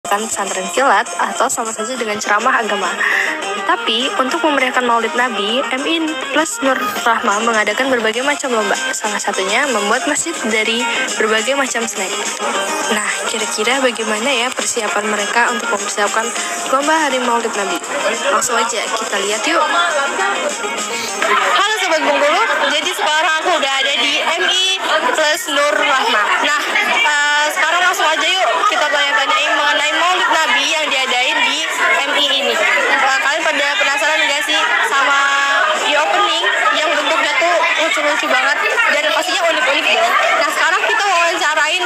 pesantren kilat atau sama saja dengan ceramah agama. Tapi untuk memeriahkan Maulid Nabi, MI Plus Nur Rahmah mengadakan berbagai macam lomba. Salah satunya membuat masjid dari berbagai macam snack. Nah, kira-kira bagaimana ya persiapan mereka untuk mempersiapkan lomba hari Maulid Nabi? Langsung aja kita lihat yuk. Halo Sobat Bengkulu, jadi sekarang aku udah ada di MI Plus Nur Rahmah. Nah, sekarang langsung aja yuk kita tanya-tanyain mengenai Maulid Nabi yang diadain di MI ini. Kalian pada penasaran gak sih sama di opening yang bentuknya tuh lucu-lucu banget dan pastinya unik-unik dong. Nah, sekarang kita wawancarain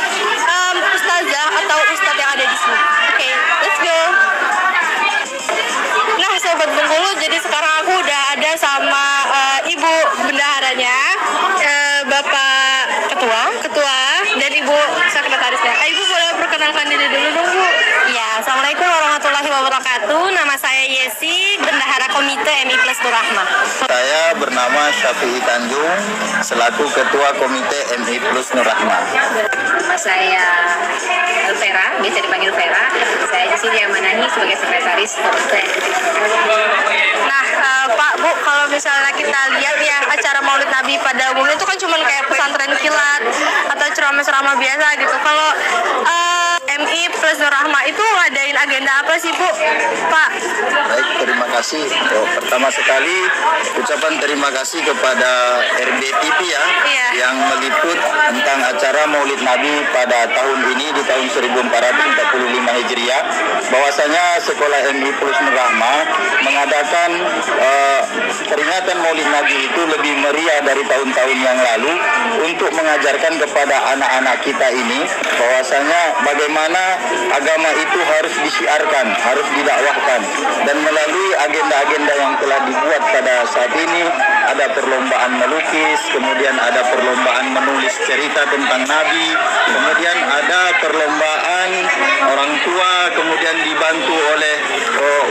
ustazah atau ustadz yang ada di sini. Oke, let's go. Nah, Sobat Bengkulu, jadi sekarang aku udah ada sama Ibu Bendaharanya, Bapak Ketua, dan Ibu Sekretarisnya. Ibu boleh perkenalkan diri dulu dong, Bu? Ya, Assalamualaikum warahmatullahi wabarakatuh. Nama saya Yesi, Bendahara Komite MI Plus Nur Rahmah. Saya bernama Syafi'i Tanjung, selaku Ketua Komite MI Plus Nur Rahmah. Nama saya Vera, biasa dipanggil Vera. Saya di sini diamanahi sebagai sekretaris komite. Nah, Pak, Bu, kalau misalnya kita lihat ya acara Maulid Nabi pada umumnya itu kan cuma kayak pesantren kilat atau ceramah-ceramah biasa gitu. Kalau MI Plus Nur Rahmah itu ngadain agenda apa sih, Bu? Pak? Baik, terima kasih. Pertama sekali ucapan terima kasih kepada RBTV ya, yang meliput tentang acara Maulid Nabi pada tahun ini di tahun 1445 Hijriah. Bahwasanya Sekolah MI Plus Nur Rahmah mengadakan peringatan Maulid Nabi itu lebih meriah dari tahun-tahun yang lalu untuk mengajarkan kepada anak-anak kita ini bahwasanya bagaimana agama itu harus disiarkan, harus didakwahkan, dan melalui agenda-agenda yang telah dibuat pada saat ini ada perlombaan melukis, kemudian ada perlombaan menulis cerita tentang Nabi, kemudian ada perlombaan orang tua, kemudian dibantu oleh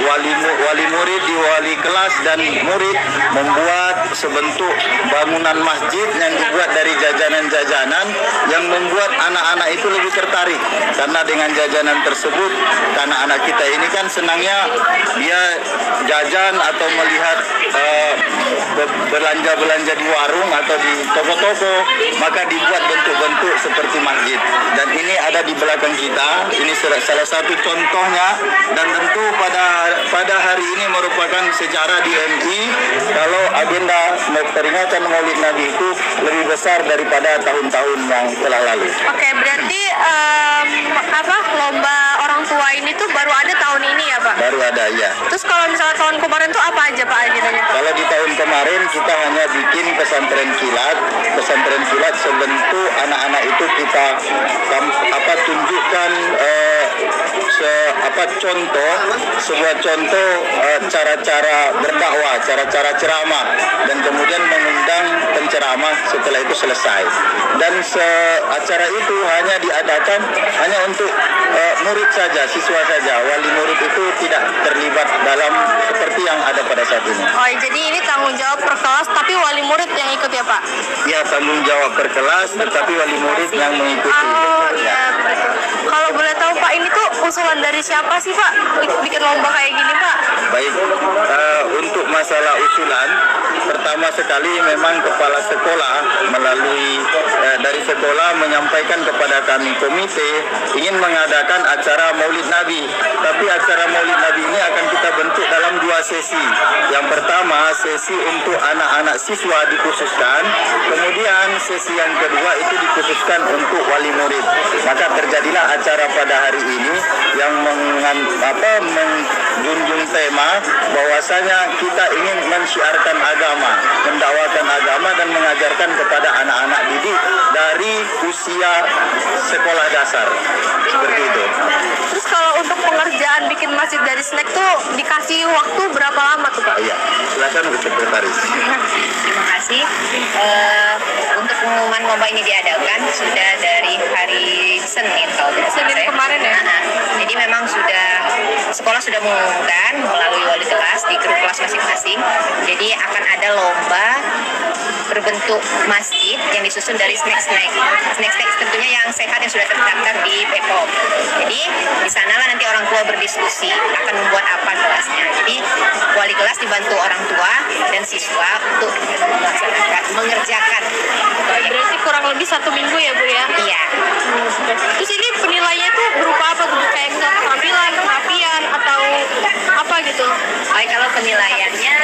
wali murid, wali kelas dan murid membuat sebentuk bangunan masjid yang dibuat dari jajanan-jajanan yang membuat anak-anak itu lebih tertarik, karena dengan jajanan tersebut anak-anak kita ini kan senangnya dia jajan atau melihat belanja di warung atau di toko-toko, maka dibuat bentuk-bentuk seperti masjid, dan ini ada di belakang kita. Ini salah satu contohnya, dan tentu pada hari ini merupakan sejarah di MI kalau agenda peringatan Maulid Nabi itu lebih besar daripada tahun-tahun yang telah lalu. Oke, berarti lomba orang tua ini tuh baru ada tahun ini ya, Pak? Baru ada, ya. Terus kalau misalnya tahun kemarin tuh apa aja, Pak, agendanya, Pak? Kalau di tahun kemarin kita hanya bikin pesantren kilat sebentuk anak-anak itu kita tunjukkan sebuah contoh cara-cara berdakwah, cara-cara ceramah, dan kemudian mengundang penceramah setelah itu selesai. Dan acara itu hanya diadakan hanya untuk murid saja, siswa saja. Wali murid itu tidak terlibat dalam seperti yang ada pada saat ini. Oh, jadi ini tanggung jawab per kelas, tapi wali murid yang ikut ya, Pak? Ya, tanggung jawab per kelas, tetapi wali murid yang mengikuti. Oh, iya. Kalau boleh tahu, Pak, ini tuh usulan dari siapa sih, Pak? Bikin lomba kayak gini, Pak? Baik, untuk masalah usulan, pertama sekali memang kepala sekolah melalui dari sekolah menyampaikan kepada kami komite ingin mengadakan acara Maulid Nabi. Tapi acara Maulid Nabi ini akan kita bentuk dalam 2 sesi. Yang pertama, sesi untuk anak-anak siswa dikhususkan, kemudian sesi yang kedua itu dikhususkan untuk wali murid. Maka terjadilah acara pada hari ini yang menjunjung tema bahwasanya kita ingin mensiarkan agama, mendakwakan agama, dan mengajarkan kepada anak-anak didik dari usia sekolah dasar. Seperti itu. Terus kalau untuk pengerjaan bikin masjid dari snack tuh dikasih waktu berapa lama tuh, Pak? Iya, silakan Bu Sekretaris. Terima kasih. Untuk pengumuman lomba ini diadakan sudah dari hari Senin kalau tidak salah. Senin kemarin ya? Jadi memang sekolah sudah mengumumkan melalui wali kelas di grup kelas masing-masing. Jadi akan ada lomba berbentuk masjid yang disusun dari snack-snack tentunya yang sehat yang sudah terdaftar di Bepom. Jadi di sanalah nanti orang tua berdiskusi akan membuat apa kelasnya. Jadi wali kelas dibantu orang tua dan siswa untuk mengerjakan. Berarti kurang lebih 1 minggu ya Bu ya? Iya. Terus ini penilaiannya itu berupa apa tuh? Kayak misalnya keterampilan, pengabdian, atau apa gitu? Kalau penilaiannya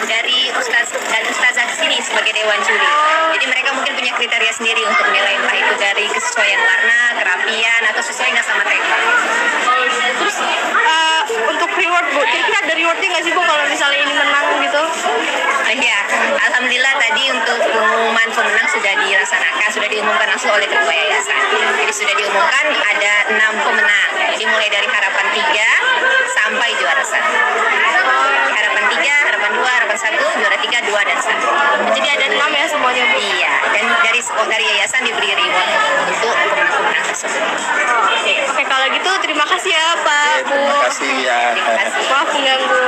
dari ustaz dan ustazah sini sebagai dewan juri. Jadi mereka mungkin punya kriteria sendiri untuk menilai, entah itu dari kesesuaian warna, kerapian, atau sesuai nggak sama tema. Terus untuk reward Bu, kira-kira ada rewardnya nggak sih Bu kalau misalnya ini menang gitu? Iya, alhamdulillah tadi untuk pengumuman pemenang sudah dilaksanakan, sudah diumumkan langsung oleh ketua yayasan. Jadi sudah diumumkan ada 6 pemenang. Jadi mulai dari harapan 3 sampai juara 1. Harapan 3, harapan 2, harapan 1, juara 3, 2 dan 1. Jadi ada 6 ya semuanya Bu? Iya, dan dari yayasan diberi reward untuk pemenang-pemenang tersebut. Oke, kalau gitu terima kasih ya Pak Bu. Terima kasih ya. Terima kasih. Maaf mengganggu.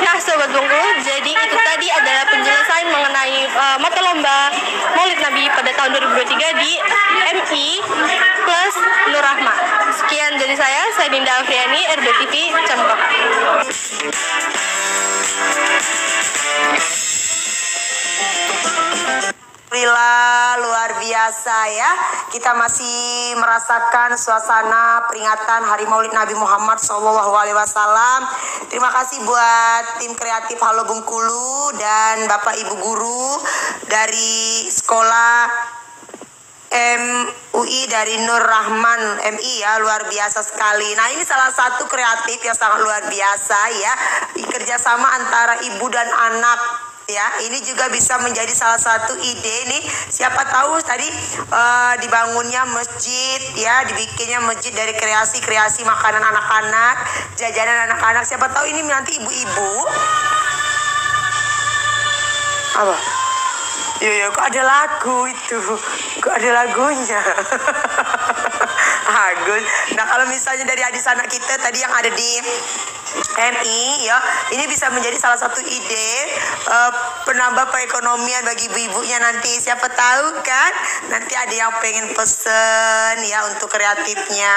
Ya Sobat Bungku, jadi itu tadi adalah penjelasan mengenai mata lomba Maulid Nabi pada tahun 2023 di MI plus Nur Rahma. Sekian dari saya Dinda Afriani, RBTV Camkohan. Alhamdulillah, luar biasa ya. Kita masih merasakan suasana peringatan Hari Maulid Nabi Muhammad SAW. Terima kasih buat tim kreatif Halo Bengkulu dan Bapak Ibu guru dari sekolah MUI dari Nur Rahman MI ya, luar biasa sekali. Nah, ini salah satu kreatif yang sangat luar biasa ya, kerjasama antara ibu dan anak. Ya, ini juga bisa menjadi salah satu ide nih. Siapa tahu tadi dibangunnya masjid ya, dibikinnya masjid dari kreasi makanan anak-anak, jajanan anak-anak. Siapa tahu ini nanti ibu-ibu. Apa? Iya, kok ada lagu itu? Kok ada lagunya? Agus. Nah, kalau misalnya dari adik anak kita tadi yang ada di MI ya, ini bisa menjadi salah satu ide penambah perekonomian bagi ibu-ibunya nanti. Siapa tahu kan nanti ada yang pengen pesen ya untuk kreatifnya,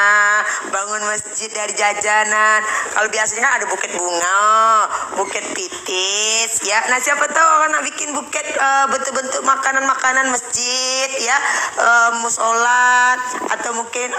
bangun masjid dari jajanan. Kalau biasanya kan ada buket bunga, buket pitis ya. Nah, siapa tahu akan bikin buket bentuk-bentuk makanan-makanan masjid ya, musola atau mungkin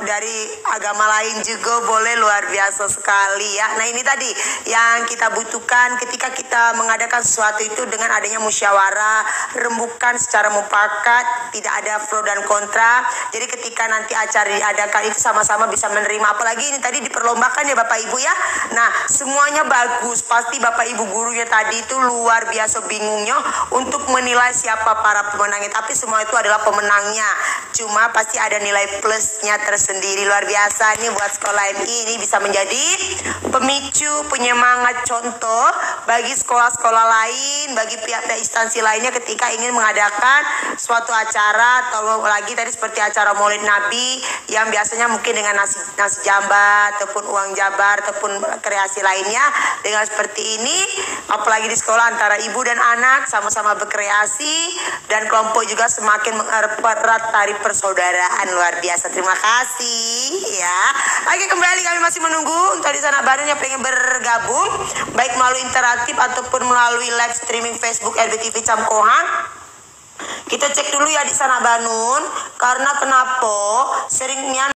dari agama lain juga boleh. Luar biasa sekali ya. Nah, ini tadi yang kita butuhkan ketika kita mengadakan sesuatu itu, dengan adanya musyawarah, rembukan secara mufakat, tidak ada pro dan kontra. Jadi ketika nanti acara diadakan itu sama-sama bisa menerima. Apalagi ini tadi diperlombakan ya Bapak Ibu ya. Nah, semuanya bagus. Pasti Bapak Ibu gurunya tadi itu luar biasa bingungnya untuk menilai siapa para pemenangnya. Tapi semua itu adalah pemenangnya. Cuma pasti ada nilai plusnya tersendiri. Luar biasa nih buat sekolah MI. Ini bisa menjadi pemicu, penyemangat, contoh bagi sekolah-sekolah lain, bagi pihak-pihak instansi lainnya ketika ingin mengadakan suatu acara, atau lagi tadi seperti acara Maulid Nabi yang biasanya mungkin dengan nasi jamba ataupun uang jabar ataupun kreasi lainnya. Dengan seperti ini, apalagi di sekolah antara ibu dan anak sama-sama berkreasi, dan kelompok juga semakin mengerat tari persaudaraan. Luar biasa. Terima kasih ya. Oke, kembali kami masih menunggu untuk di sana Bandung yang pengen bergabung baik melalui interaktif ataupun melalui live streaming Facebook RBTV Camkohan. Kita cek dulu ya di sana Bandung, karena kenapa seringnya